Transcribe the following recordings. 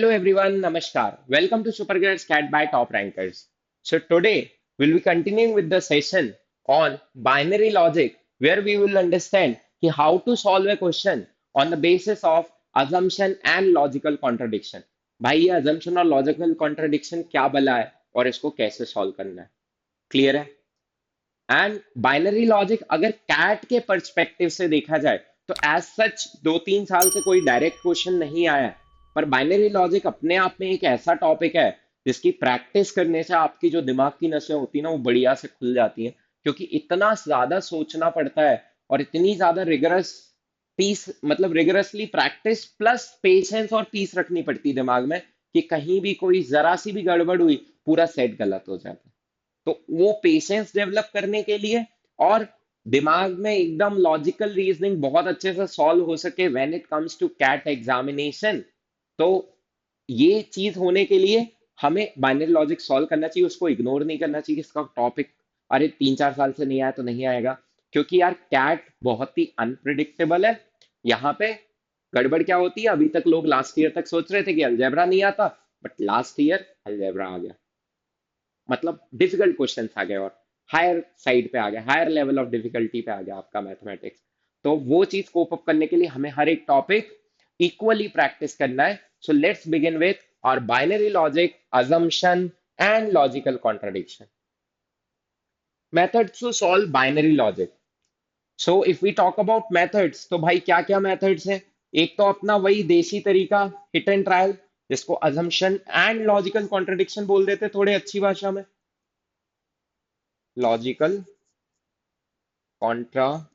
Hello everyone, Namaskar. Welcome to Supergirls Cat by Top Rankers. So today we'll be continuing with the session on binary logic where we will understand how to solve a question on the basis of assumption and logical contradiction. भाई ये assumption और logical contradiction क्या बला है और इसको कैसे solve करना है? Clear है? एंड बाइनरी लॉजिक अगर कैट के पर्सपेक्टिव से देखा जाए तो एज सच 2-3 साल से कोई डायरेक्ट क्वेश्चन नहीं आया है। पर बाइनरी लॉजिक अपने आप में एक ऐसा टॉपिक है जिसकी प्रैक्टिस करने से आपकी जो दिमाग की नसें होती है ना वो बढ़िया से खुल जाती हैं, क्योंकि इतना ज्यादा सोचना पड़ता है और इतनी ज्यादा रिगरस पीस मतलब रिगरसली प्रैक्टिस प्लस पेशेंस और पीस रखनी पड़ती है दिमाग में कि कहीं भी कोई जरा सी भी गड़बड़ हुई पूरा सेट गलत हो जाता है। तो वो पेशेंस डेवलप करने के लिए और दिमाग में एकदम लॉजिकल रीजनिंग बहुत अच्छे से सॉल्व हो सके when it comes to CAT examination, तो ये चीज होने के लिए हमें बाइनरी लॉजिक सॉल्व करना चाहिए, उसको इग्नोर नहीं करना चाहिए। इसका टॉपिक अरे 3-4 साल से नहीं आया तो नहीं आएगा, क्योंकि यार कैट बहुत ही अनप्रिडिक्टेबल है। यहाँ पे गड़बड़ क्या होती है, अभी तक लोग लास्ट ईयर तक सोच रहे थे कि अलजेब्रा नहीं आता, बट लास्ट ईयर अलजेब्रा आ गया। मतलब डिफिकल्ट क्वेश्चन आ गए और हायर साइड पे आ गया, हायर लेवल ऑफ डिफिकल्टी पे आ गया आपका मैथमेटिक्स। तो वो चीज कोप अप करने के लिए हमें हर एक टॉपिक इक्वली प्रैक्टिस करना है। सो लेट्स बिगिन विथ और binary logic, assumption and logical contradiction. Methods to solve binary logic. So if we talk about methods तो भाई क्या क्या मेथड्स हैं। एक तो अपना वही देसी तरीका हिट एंड ट्रायल, जिसको अजम्पशन एंड लॉजिकल कॉन्ट्रडिक्शन बोल देते थोड़े अच्छी भाषा में, लॉजिकल कॉन्ट्राडिक्शन।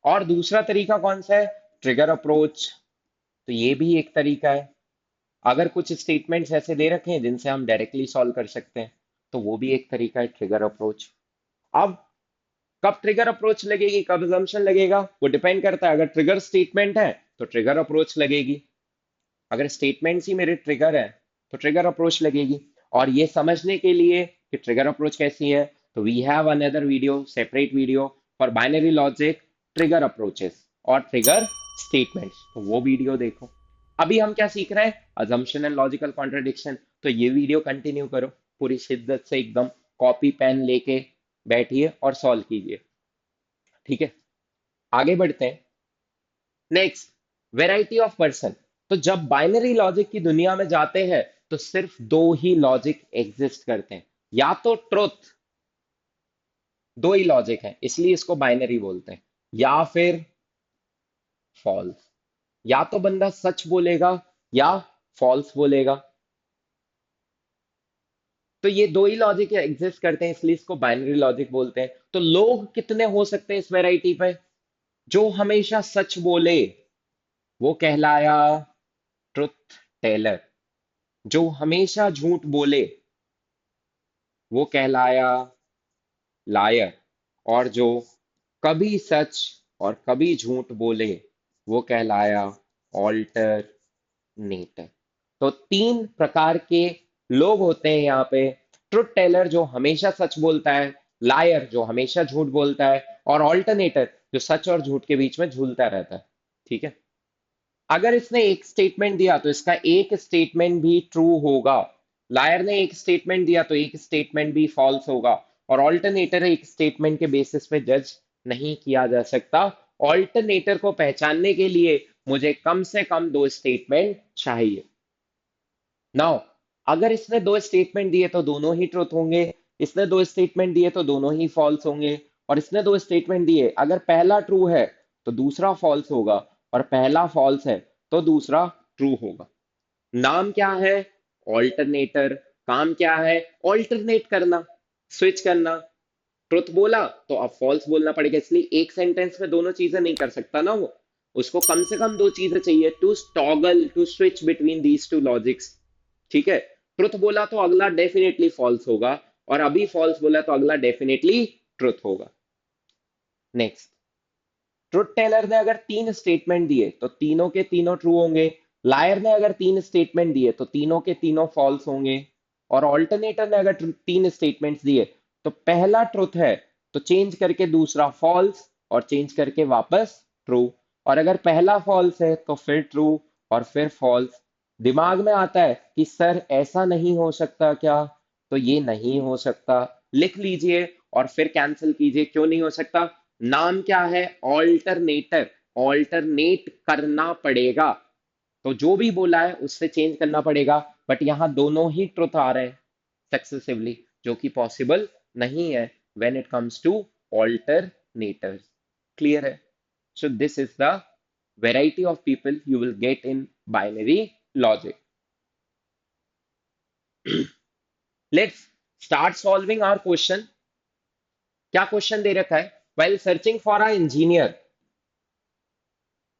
और दूसरा तरीका कौन सा है, ट्रिगर अप्रोच। तो ये भी एक तरीका है। अगर कुछ स्टेटमेंट्स ऐसे दे रखे हैं जिनसे हम डायरेक्टली सॉल्व कर सकते हैं तो वो भी एक तरीका है, ट्रिगर अप्रोच। अब कब ट्रिगर अप्रोच लगेगी कब assumption लगेगा वो डिपेंड करता है। अगर ट्रिगर स्टेटमेंट है तो ट्रिगर अप्रोच लगेगी, अगर स्टेटमेंट्स ही मेरे ट्रिगर है तो ट्रिगर अप्रोच लगेगी। और ये समझने के लिए कि ट्रिगर अप्रोच कैसी है तो we have another video, separate video for binary logic, trigger approaches और ट्रिगर स्टेटमेंट्स, तो वो वीडियो देखो। अभी हम क्या सीख रहे हैं, अजम्पशन एंड लॉजिकल कॉन्ट्रडिक्शन। तो ये वीडियो कंटिन्यू करो पूरी शिद्दत से, एकदम कॉपी पेन लेके बैठिए और सॉल्व कीजिए। ठीक है, आगे बढ़ते हैं। Next, variety of person. तो जब बाइनरी लॉजिक की दुनिया में जाते हैं तो सिर्फ दो ही लॉजिक एग्जिस्ट करते हैं, या तो ट्रुथ, दो ही लॉजिक है इसलिए इसको बाइनरी बोलते हैं, या फिर फॉल्स। या तो बंदा सच बोलेगा या फॉल्स बोलेगा। तो ये दो ही लॉजिक एग्जिस्ट करते हैं इसलिए इसको बाइनरी लॉजिक बोलते हैं। तो लोग कितने हो सकते हैं इस वैरायटी पे, जो हमेशा सच बोले वो कहलाया ट्रुथ टेलर, जो हमेशा झूठ बोले वो कहलाया लायर, और जो कभी सच और कभी झूठ बोले वो कहलाया ऑल्टरनेटर। तो तीन प्रकार के लोग होते हैं यहाँ पे, ट्रुथ टेलर जो हमेशा सच बोलता है, लायर जो हमेशा झूठ बोलता है, और ऑल्टरनेटर जो सच और झूठ के बीच में झूलता रहता है। ठीक है, अगर इसने एक स्टेटमेंट दिया तो इसका एक स्टेटमेंट भी ट्रू होगा, लायर ने एक स्टेटमेंट दिया तो एक स्टेटमेंट भी फॉल्स होगा, और ऑल्टरनेटर एक स्टेटमेंट के बेसिस पे जज नहीं किया जा सकता। ऑल्टरनेटर को पहचानने के लिए मुझे कम से कम दो स्टेटमेंट चाहिए। नाउ अगर इसने दो स्टेटमेंट दिए तो दोनों ही ट्रुथ होंगे, इसने दो स्टेटमेंट दिए तो दोनों ही फॉल्स होंगे, और इसने दो स्टेटमेंट दिए अगर पहला ट्रू है तो दूसरा फॉल्स होगा, और पहला फॉल्स है तो दूसरा ट्रू होगा। नाम क्या है, ऑल्टरनेटर। काम क्या है, ऑल्टरनेट करना, स्विच करना। ट्रुथ बोला तो अब फॉल्स बोलना पड़ेगा, इसलिए एक सेंटेंस में दोनों चीजें नहीं कर सकता ना वो, उसको कम से कम दो चीजें चाहिए to toggle to switch between these two logics. ठीक है, ट्रुथ बोला तो अगला डेफिनेटली फॉल्स होगा, और अभी फॉल्स बोला तो अगला डेफिनेटली ट्रुथ होगा। नेक्स्ट, ट्रुथ टेलर ने अगर तीन स्टेटमेंट दिए तो तीनों के तीनों ट्रू होंगे, लायर ने अगर तीन स्टेटमेंट दिए तो तीनों के तीनों फॉल्स होंगे, और ऑल्टरनेटर ने अगर तीन स्टेटमेंट्स दिए तो पहला ट्रुथ है तो चेंज करके दूसरा फॉल्स, और चेंज करके वापस ट्रू, और अगर पहला फॉल्स है तो फिर ट्रू, और फिर फॉल्स। दिमाग में आता है कि सर ऐसा नहीं हो सकता क्या, तो ये नहीं हो सकता, लिख लीजिए और फिर कैंसिल कीजिए। क्यों नहीं हो सकता? नाम क्या है? ऑल्टरनेटर। ऑल्टरनेट करना पड़ेगा, तो जो भी बोला है उससे चेंज करना पड़ेगा। बट यहां दोनों ही ट्रुथ आ रहे हैं सक्सेसिवली, जो कि पॉसिबल नहीं है when it comes to alternators. Clear है? So this is the variety of people you will get in binary logic. Let's start solving our question. क्या क्वेश्चन दे रखा है? while searching for a engineer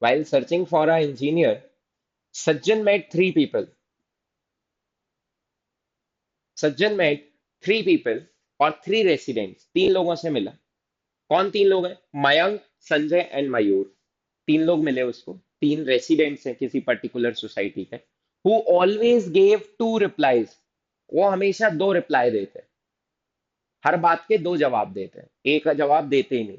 while searching for a engineer, Sajjan met three people. Sajjan met three people और three residents, तीन लोगों से मिला। कौन तीन लोग हैं? मयंक, संजय एंड मयूर। तीन लोग मिले उसको, तीन रेसिडेंट्स हैं किसी पर्टिकुलर सोसाइटी के। Who always gave two replies, वो हमेशा दो रिप्लाई देते हैं, हर बात के दो जवाब देते हैं, एक जवाब देते ही नहीं।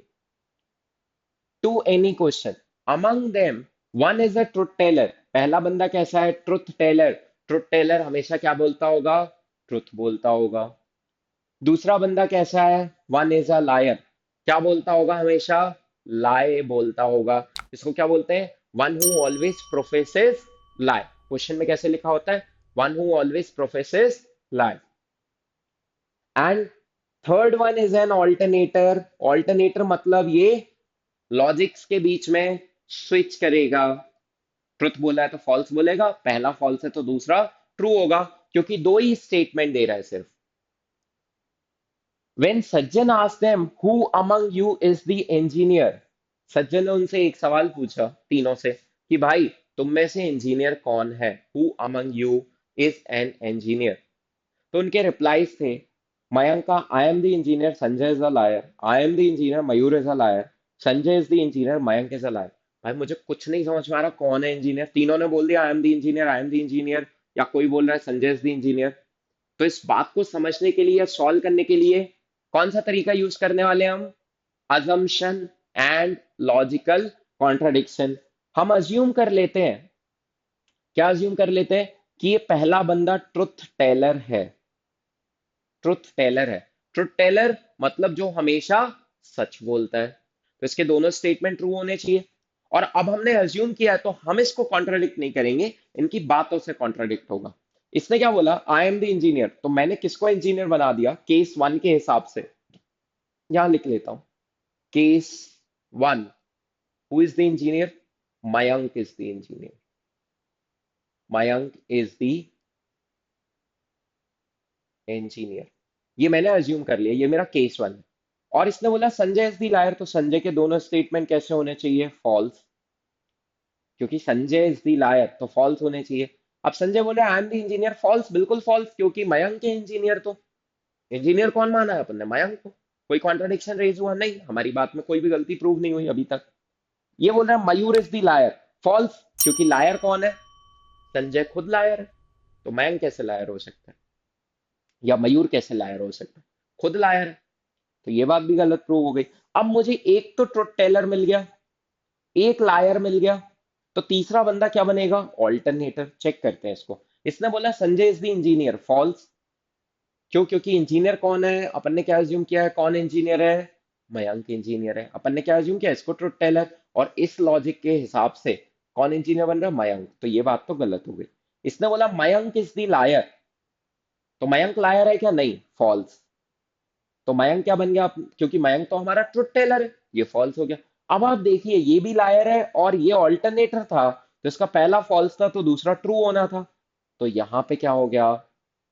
To any question. Among them one is a truth teller. पहला बंदा कैसा है? Truth Taylor. ट्रुथ टेलर हमेशा क्या बोलता होगा? ट्रुथ बोलता होगा। दूसरा बंदा कैसा है? One is a liar. क्या बोलता होगा? हमेशा लाए बोलता होगा। इसको क्या बोलते हैं? One who always प्रोफेसेस lie. Question में कैसे लिखा होता है? One who always प्रोफेसेस lie. And third one is an alternator. Alternator मतलब ये लॉजिक्स के बीच में स्विच करेगा। ट्रुथ बोला है तो फॉल्स बोलेगा, पहला फॉल्स है तो दूसरा ट्रू होगा, क्योंकि दो ही स्टेटमेंट दे रहा है सिर्फ। When Sajjan asked them who among you is the engineer, सज्जन ने उनसे एक सवाल पूछा तीनों से कि भाई तुम में से इंजीनियर कौन है? Who among you is an engineer? तो उनके रिप्लाईज थे, मयंक का आई am the engineer, Sanjay is a liar. I am the engineer, Mayur is a liar. Sanjay is the engineer, Mayank is a liar. भाई मुझे कुछ नहीं समझ में आ रहा कौन है इंजीनियर। तीनों ने बोल दिया I am the engineer, I am the engineer, या कोई बोल रहा है संजय इज द इंजीनियर। तो इस बात को समझने के लिए या सॉल्व करने के लिए कौन सा तरीका यूज करने वाले हैं हम? Assumption and logical contradiction. हम अज्यूम कर लेते हैं, क्या अज्यूम कर लेते हैं? कि ये पहला बंदा ट्रुथ टेलर है। ट्रुथ टेलर है। ट्रुथ टेलर मतलब जो हमेशा सच बोलता है, तो इसके दोनों स्टेटमेंट ट्रू होने चाहिए। और अब हमने अज्यूम किया है तो हम इसको कॉन्ट्राडिक्ट नहीं करेंगे, इनकी बातों से कॉन्ट्राडिक्ट होगा। इसने क्या बोला? आई एम द इंजीनियर, तो मैंने किसको इंजीनियर बना दिया? केस वन के हिसाब से। यहां लिख लेता हूं, case one, who is the engineer? Mayank is the engineer. Mayank is the engineer, ये मैंने अज्यूम कर लिया, ये मेरा केस वन है। और इसने बोला संजय इज दी लायर, तो संजय के दोनों स्टेटमेंट कैसे होने चाहिए? फॉल्स, क्योंकि संजय इज दी लायर तो फॉल्स होने चाहिए। अब संजय बोले I am the engineer, false, बिल्कुल फॉल्स, क्योंकि मयंक के इंजीनियर, तो इंजीनियर कौन माना है अपन ने? मयंक को। कोई कॉन्ट्रडिक्शन रेज हुआ नहीं, हमारी बात में कोई भी गलती प्रूव नहीं हुई अभी तक। ये बोल रहा है मयूर इज दी लायर, फॉल्स, क्योंकि लायर कौन है? संजय खुद लायर है, तो मयंक कैसे लायर हो सकता है, या मयूर कैसे लायर हो सकता है? खुद लायर है, तो ये बात भी गलत प्रूव हो गई। अब मुझे एक तो ट्रुथ टेलर मिल गया, एक लायर मिल गया, तो तीसरा बंदा क्या बनेगा? ऑल्टरनेटर। चेक करते हैं इसको। इसने बोला Sanjay is the engineer, false, क्यों? क्योंकि इंजीनियर कौन है? अपन ने क्या अज्यूम किया है? कौन इंजीनियर है? मयंक इंजीनियर है। अपन ने क्या अज्यूम किया? इसको ट्रुथ टेलर, और इस लॉजिक के हिसाब से कौन इंजीनियर बन रहा है? मयंक, तो ये बात तो गलत हो गई। इसने बोला मयंक इज द लायर, तो मयंक लायर है क्या? नहीं, फॉल्स। तो मयंक क्या बन गया? क्योंकि मयंक तो हमारा ट्रुथ टेलर है, ये फॉल्स हो गया। अब आप देखिए, ये भी लायर है और ये ऑल्टरनेटर था, तो इसका पहला फॉल्स था तो दूसरा ट्रू होना था। तो यहां पे क्या हो गया?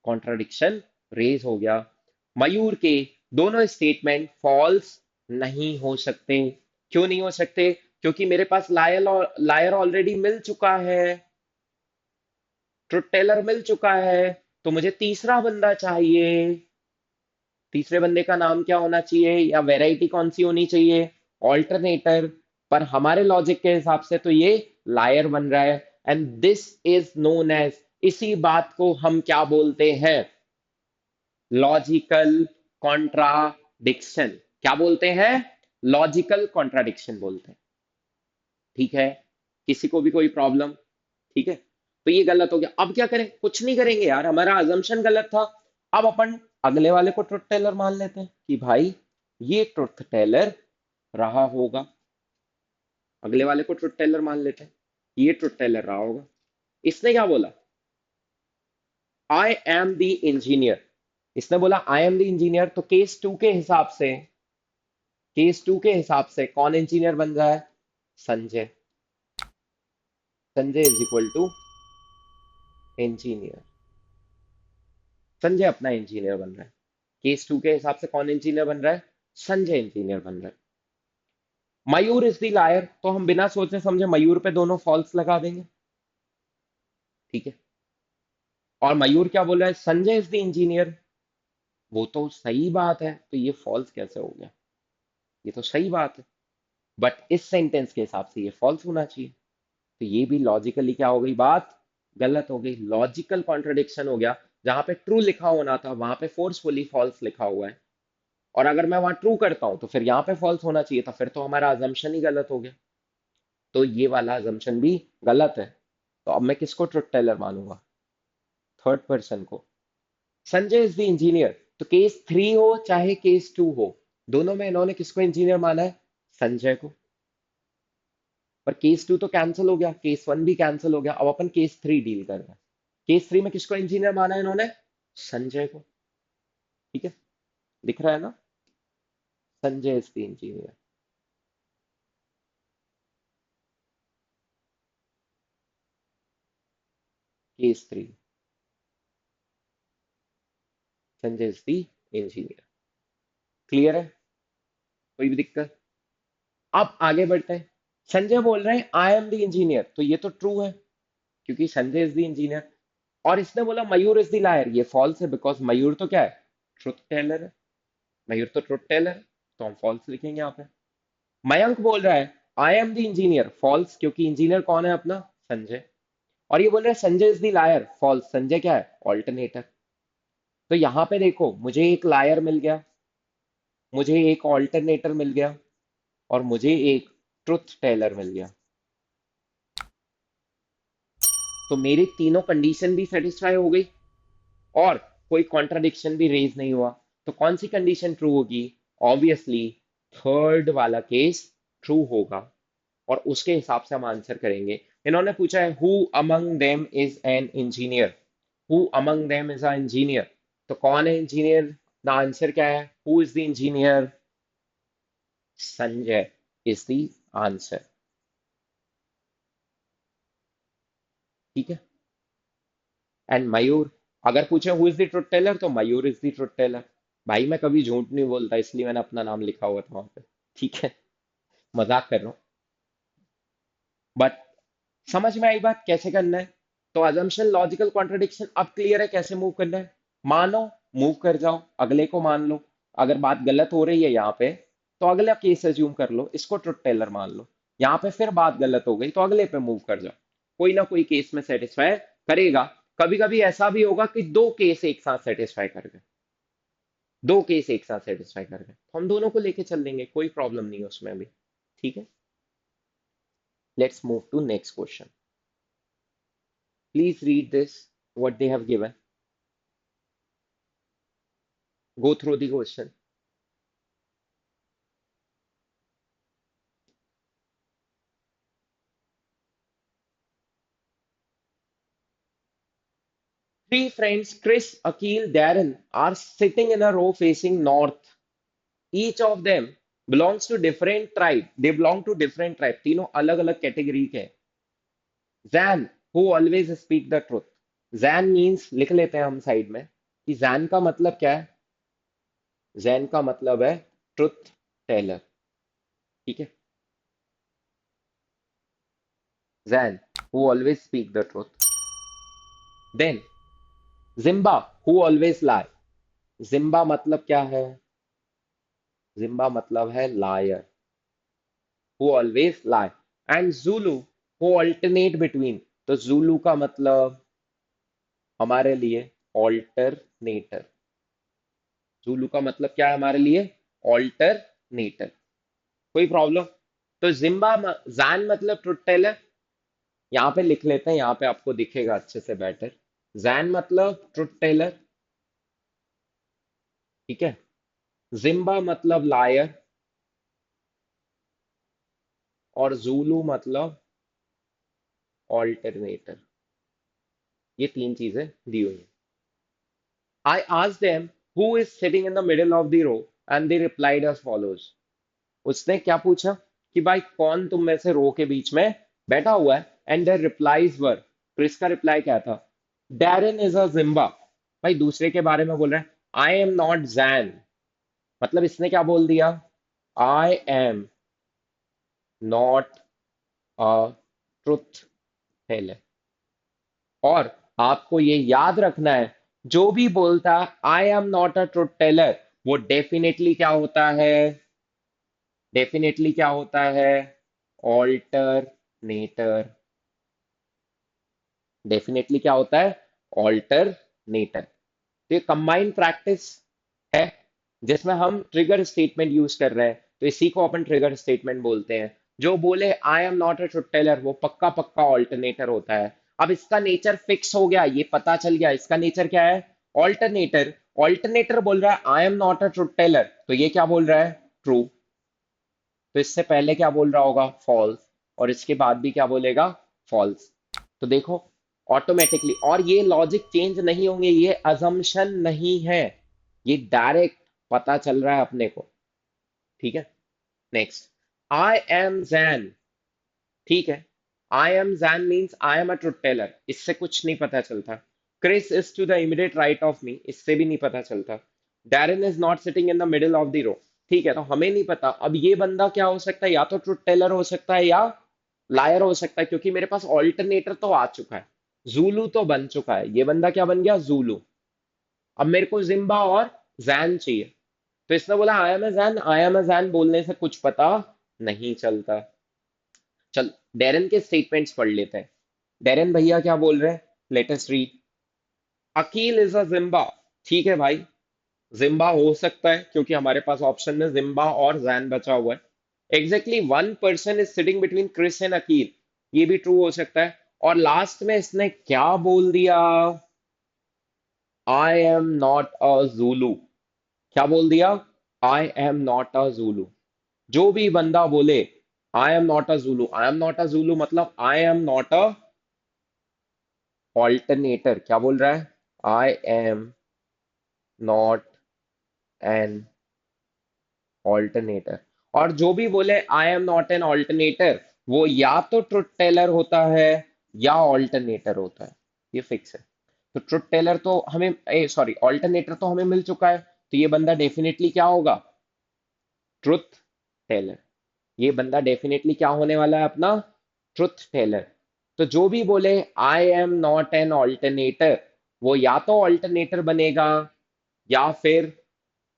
कॉन्ट्राडिक्शन रेज हो गया। मयूर के दोनों स्टेटमेंट फॉल्स नहीं हो सकते। क्यों नहीं हो सकते? क्योंकि मेरे पास लायर ऑलरेडी मिल चुका है, ट्रुथ टेलर मिल चुका है, तो मुझे तीसरा बंदा चाहिए। तीसरे बंदे का नाम क्या होना चाहिए, या वैरायटी कौन सी होनी चाहिए? ऑल्टरनेटर। पर हमारे लॉजिक के हिसाब से तो ये लायर बन रहा है, and this is known as, इसी बात को हम क्या बोलते हैं? Logical contradiction. क्या बोलते हैं? लॉजिकल कॉन्ट्राडिक्शन बोलते हैं। ठीक है? किसी को भी कोई प्रॉब्लम? ठीक है, तो ये गलत हो गया। अब क्या करें? कुछ नहीं करेंगे यार, हमारा अजम्पशन गलत था। अब अपन अगले वाले को ट्रुथ टेलर मान लेते हैं कि भाई ये ट्रुथ टेलर रहा होगा। अगले वाले को ट्रुथ टेलर मान लेते हैं, ये ट्रुथ टेलर रहा होगा। इसने क्या बोला? I am the engineer. इसने बोला आई एम द इंजीनियर, तो केस टू के हिसाब से, केस टू के हिसाब से कौन इंजीनियर बन रहा है? Sanjay. Sanjay is equal to engineer. Sanjay अपना इंजीनियर बन रहा है। केस टू के हिसाब से कौन इंजीनियर बन रहा है? संजय इंजीनियर बन रहा है। मयूर इज द लायर, तो हम बिना सोचे समझे मयूर पे दोनों फॉल्स लगा देंगे। ठीक है, और मयूर क्या बोल रहा है? Sanjay is the engineer. वो तो सही बात है, तो ये फॉल्स कैसे हो गया? ये तो सही बात है, बट इस सेंटेंस के हिसाब से ये फॉल्स होना चाहिए। तो ये भी लॉजिकली क्या हो गई? बात गलत हो गई, लॉजिकल कॉन्ट्रडिक्शन हो गया। जहां पे ट्रू लिखा होना था वहां पे फोर्सफुली फॉल्स लिखा हुआ है, और अगर मैं वहां ट्रू करता हूं तो फिर यहाँ पे फॉल्स होना चाहिए था, फिर तो हमारा अजम्पशन ही गलत हो गया। तो ये वाला अजम्पशन भी गलत है। तो अब मैं किसको ट्रुथ टेलर मानूंगा? थर्ड पर्सन को। संजय इज द इंजीनियर, तो केस थ्री हो चाहे केस टू हो, दोनों में इन्होंने किसको इंजीनियर माना है? संजय को। पर केस टू तो कैंसिल हो गया, केस वन भी कैंसिल हो गया, अब अपन केस थ्री डील कर रहे हैं। केस थ्री में किसको इंजीनियर माना है इन्होंने? संजय को। ठीक है, दिख रहा है ना? Sanjay is the engineer. Case three, Sanjay is the engineer. Clear है? कोई भी दिक्कत? अब आगे बढ़ते हैं। संजय बोल रहे हैं आई एम द इंजीनियर, तो ये तो ट्रू है क्योंकि संजय इज द इंजीनियर। और इसने बोला मयूर इज द लायर, ये फॉल्स है बिकॉज मयूर तो क्या है? ट्रुथ टेलर है। मयूर तो ट्रुथ टेलर है, तो हम फॉल्स लिखेंगे यहाँ पे। मयंक बोल रहा है I am the engineer, false, क्योंकि इंजीनियर कौन है अपना? संजय। और ये बोल रहा है Sanjay is the liar, false, Sanjay क्या है? ऑल्टरनेटर। तो यहाँ पे देखो, मुझे एक लायर मिल गया, मुझे एक ऑल्टरनेटर मिल गया, और मुझे एक ट्रुथ टेलर मिल गया। तो मेरी तीनों कंडीशन भी सेटिस्फाई हो गई, और कोई कॉन्ट्राडिक्शन भी रेज नहीं हुआ। तो कौन सी कंडीशन ट्रू होगी? ऑब्वियसली थर्ड वाला केस ट्रू होगा, और उसके हिसाब से हम आंसर करेंगे। इन्होंने पूछा है who among them is an engineer, who among them is a engineer, तो कौन है इंजीनियर? द आंसर क्या है? Who is the engineer? Sanjay is the answer. ठीक है, एंड मयूर, अगर पूछे who is the truth teller, तो Mayur is the truth teller. भाई मैं कभी झूठ नहीं बोलता, इसलिए मैंने अपना नाम लिखा हुआ था वहां पे। ठीक है, मजाक कर रहा हूँ, बट समझ में आई बात कैसे करना है? तो अजम्पशन, लॉजिकल कॉन्ट्रडिक्शन, अब क्लियर है कैसे मूव करना है। मानो, मूव कर जाओ, अगले को मान लो। अगर बात गलत हो रही है यहाँ पे, तो अगला केस एज्यूम कर लो, इसको ट्रुथ टेलर मान लो। यहाँ पे फिर बात गलत हो गई तो अगले पे मूव कर जाओ, कोई ना कोई केस में सेटिस्फाई करेगा। कभी कभी ऐसा भी होगा कि दो केस एक साथ सेटिस्फाई कर गए, दो केस एक साथ सेटिस्फाई कर गए, तो हम दोनों को लेके चल लेंगे, कोई प्रॉब्लम नहीं है उसमें भी। ठीक है, let's move to next question. Please read this, what they have given. Go through the question. Three friends, Chris, Akil, Darren, are sitting in a row facing north. Each of them belongs to different tribe. They belong to different tribe. तीनों अलग अलग category के हैं। Zan, who always speak the truth. Zan means, लिख लेते हैं हम side में, कि Zan का मतलब क्या है? Zan का मतलब है ट्रुथ टेलर। ठीक है, Zan, who always speak the truth. Then Zimba, who always lie. Zimba मतलब क्या है? जिम्बा मतलब है liar, who always lie. And Zulu, who alternate between. तो जुलू का मतलब हमारे लिए ऑल्टरनेटर। जुलू का मतलब क्या है हमारे लिए? ऑल्टरनेटर। कोई प्रॉब्लम? तो जिम्बा, जैन मतलब ट्रुथ टेलर, यहाँ पे लिख लेते हैं, यहाँ पे आपको दिखेगा अच्छे से बेटर। जैन मतलब ट्रुथ टेलर, ठीक है। जिम्बा मतलब लायर, और जूलू मतलब ऑल्टरनेटर। ये तीन चीजें दी हुई हैं। I asked them who is sitting in the middle of the row and they replied as follows. उसने क्या पूछा कि भाई कौन तुम में से रो के बीच में बैठा हुआ है, एंड their replies were, तो इसका रिप्लाई क्या था? Darren is a Zimba। भाई दूसरे के बारे में बोल रहा है, I am not Zan। मतलब इसने क्या बोल दिया? I am not a truth teller। और आपको ये याद रखना है, जो भी बोलता I am not a truth teller, वो डेफिनेटली क्या होता है? डेफिनेटली क्या होता है? ऑल्टरनेटर। डेफिनेटली क्या होता है? ऑल्टरनेटर। तो ये कंबाइंड प्रैक्टिस है जिसमें हम ट्रिगर स्टेटमेंट यूज कर रहे हैं, तो इसी को अपन ट्रिगर स्टेटमेंट बोलते हैं। जो बोले I am not a truth teller, वो पक्का पक्का ऑल्टरनेटर होता है। अब इसका नेचर फिक्स हो गया, ये पता चल गया इसका नेचर क्या है, ऑल्टरनेटर। ऑल्टरनेटर बोल रहा है I am not a truth teller, तो ये क्या बोल रहा है? ट्रू। तो इससे पहले क्या बोल रहा होगा? फॉल्स। और इसके बाद भी क्या बोलेगा? फॉल्स। तो देखो ऑटोमेटिकली, और ये लॉजिक चेंज नहीं होंगे, ये अजम्पशन नहीं है, ये डायरेक्ट पता चल रहा है अपने को, ठीक है। नेक्स्ट, आई एम जैन, ठीक है। I am Jain means I am a truth teller, इससे कुछ नहीं पता चलता। Chris is to the immediate right of me, इससे भी नहीं पता चलता। Darren is not sitting in the middle of the row, ठीक है। तो हमें नहीं पता अब ये बंदा क्या हो सकता है, या तो ट्रुथ टेलर हो सकता है या लायर हो सकता है, क्योंकि मेरे पास ऑल्टरनेटर तो आ चुका है, जूलू तो बन चुका है, ये बंदा क्या बन गया? जूलू। अब मेरे को जिम्बा और जैन चाहिए, तो इसने बोला I am a Jain, I am a Jain बोलने से कुछ पता नहीं चलता। चल डेरन के स्टेटमेंट्स पढ़ लेते हैं। डेरन भैया क्या बोल रहे हैं? Let us read. Aqeel is a Jimba, ठीक है भाई, जिम्बा हो सकता है क्योंकि हमारे पास ऑप्शन में जिम्बा और जैन बचा हुआ है। Exactly one person is sitting between Chris and Akil, ये भी ट्रू हो सकता है। और लास्ट में इसने क्या बोल दिया? I am not a Zulu. क्या बोल दिया? I am not a Zulu. जो भी बंदा बोले I am not a Zulu, I am not a Zulu मतलब I am not a alternator. क्या बोल रहा है? I am not an alternator. और जो भी बोले I am not an alternator, वो या तो ट्रुथ टेलर होता है या ऑल्टरनेटर होता है, ये फिक्स है। तो ट्रुथ टेलर तो हमें, सॉरी ऑल्टरनेटर तो हमें मिल चुका है, तो ये बंदा डेफिनेटली क्या होगा? Truth teller. ये बंदा डेफिनेटली क्या होने वाला है अपना? Truth teller. तो जो भी बोले I am not an alternator, वो या तो ऑल्टरनेटर बनेगा या फिर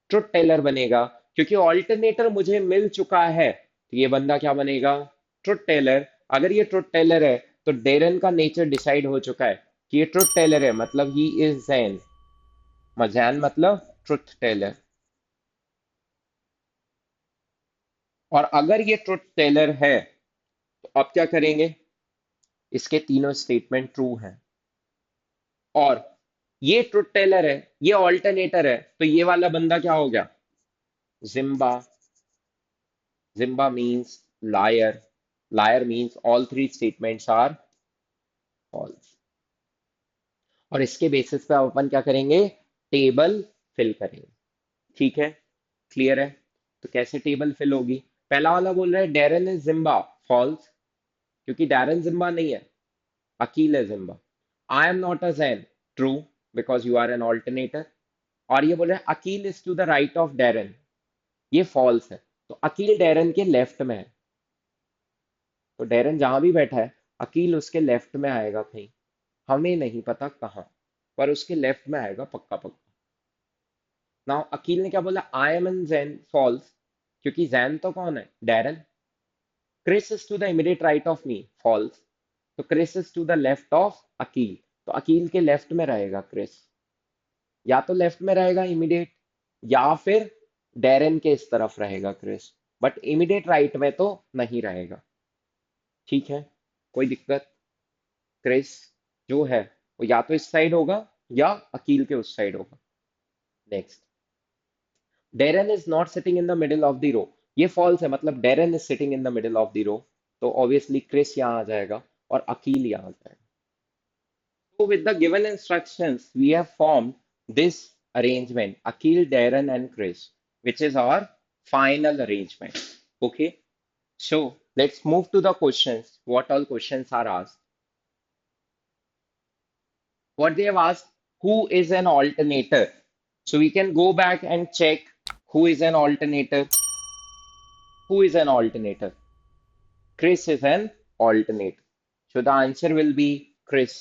ट्रुथ टेलर बनेगा। क्योंकि ऑल्टरनेटर मुझे मिल चुका है, तो ये बंदा क्या बनेगा? Truth teller. अगर ये ट्रुथ टेलर है तो डेरन का नेचर डिसाइड हो चुका है कि ये ट्रुथ टेलर है, मतलब ही इज जैन। मजैन मतलब ट्रुथ टेलर। और अगर ये ट्रुथ टेलर है तो अब क्या करेंगे? इसके तीनों स्टेटमेंट ट्रू हैं, और ये ट्रुथ टेलर है, ये ऑल्टरनेटर है, तो ये वाला बंदा क्या हो गया? Jimba. Jimba means liar. Liar means all three statements are false. और इसके बेसिस पे अब अपन क्या करेंगे? टेबल फिल करेंगे, ठीक है। क्लियर है? तो कैसे टेबल फिल होगी? पहला वाला बोल रहा है डेरन इज जिम्बा, फॉल्स, क्योंकि डेरन जिम्बा नहीं है, अकील है Jimba. I am not a Jain, true, because you are an alternator. और ये बोल रहा है Aqeel is to the right of Darren, ये फॉल्स है। तो अकील डेरन के लेफ्ट में है, तो डेरन जहां भी बैठा है अकील उसके लेफ्ट में आएगा कहीं, हमें नहीं पता कहाँ, पर उसके लेफ्ट में आएगा पक्का पक्का। नाउ अकील ने क्या बोला? I am an Jain, false, क्योंकि जैन तो कौन है? Darren. Chris is to the immediate right of me, false, तो Chris is to the left of Akeel, तो अकील के लेफ्ट में रहेगा क्रिस। या तो लेफ्ट में रहेगा इमीडिएट, या फिर डेरन के इस तरफ रहेगा क्रिस, बट इमीडिएट राइट में तो नहीं रहेगा, ठीक है। कोई दिक्कत? क्रिस जो है वो या तो इस साइड होगा या अकील के उस साइड होगा। Next, Darren is not sitting in the middle of the row. ये फॉल्स है, मतलब Darren is sitting in the middle of the row, तो ऑब्वियसली क्रिस यहाँ आ जाएगा और अकील यहाँ आ जाएगा। So with the given instructions, we have formed this arrangement, Akil, Darren, and Chris, which is our final arrangement. Okay, so let's move to the questions. What all questions are asked? What they have asked, who is an alternator? So we can go back and check who is an alternator. Who is an alternator? Chris is an alternator. So the answer will be Chris.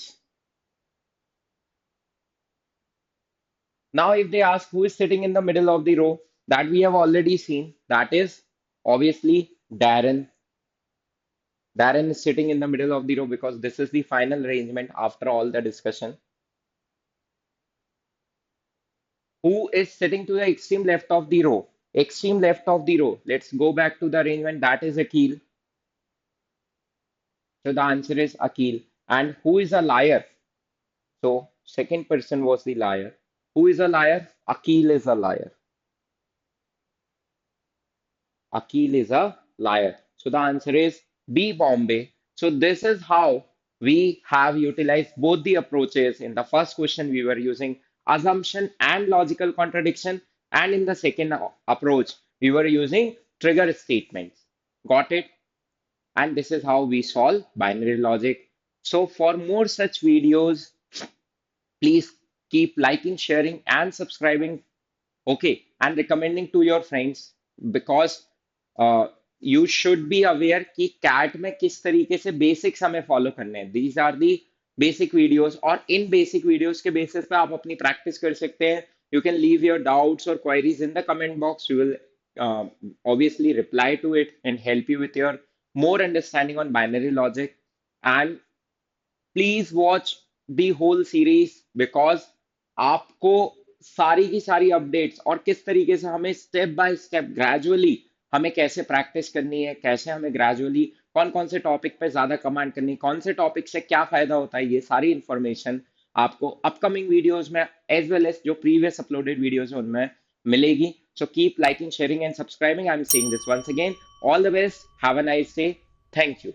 Now, if they ask who is sitting in the middle of the row, that we have already seen, that is obviously Darren. Darren is sitting in the middle of the row because this is the final arrangement after all the discussion. Who is sitting to the extreme left of the row? Extreme left of the row. Let's go back to the arrangement. That is Akil. So the answer is Akil. And who is a liar? So second person was the liar. Who is a liar? Akil is a liar. Akil is a liar. So the answer is B, Bombay. So this is how we have utilized both the approaches. In the first question, we were using assumption and logical contradiction. And in the second approach, we were using trigger statements. Got it? And this is how we solve binary logic. So for more such videos, please keep liking, sharing, and subscribing. Okay, and recommending to your friends because you should be aware कि CAT में किस तरीके से basics हमें follow करने हैं। These are the basic videos, और इन बेसिक वीडियोस के बेसिस पे आप अपनी प्रैक्टिस कर सकते हैं। You can leave your doubts और queries in the comment box, we will obviously reply to it and help you with your more understanding on binary logic. And please watch the whole series because आपको सारी की सारी updates और किस तरीके से हमें स्टेप बाय स्टेप ग्रेजुअली हमें कैसे प्रैक्टिस करनी है, कैसे हमें ग्रेजुअली कौन कौन से टॉपिक पे ज्यादा कमांड करनी है, कौन से टॉपिक से क्या फायदा होता है, ये सारी इंफॉर्मेशन आपको अपकमिंग वीडियोस में एज वेल एज जो प्रीवियस अपलोडेड वीडियोस हैं उनमें मिलेगी। So keep liking, sharing and subscribing. I am saying this once again, all the best, have a nice day, thank you.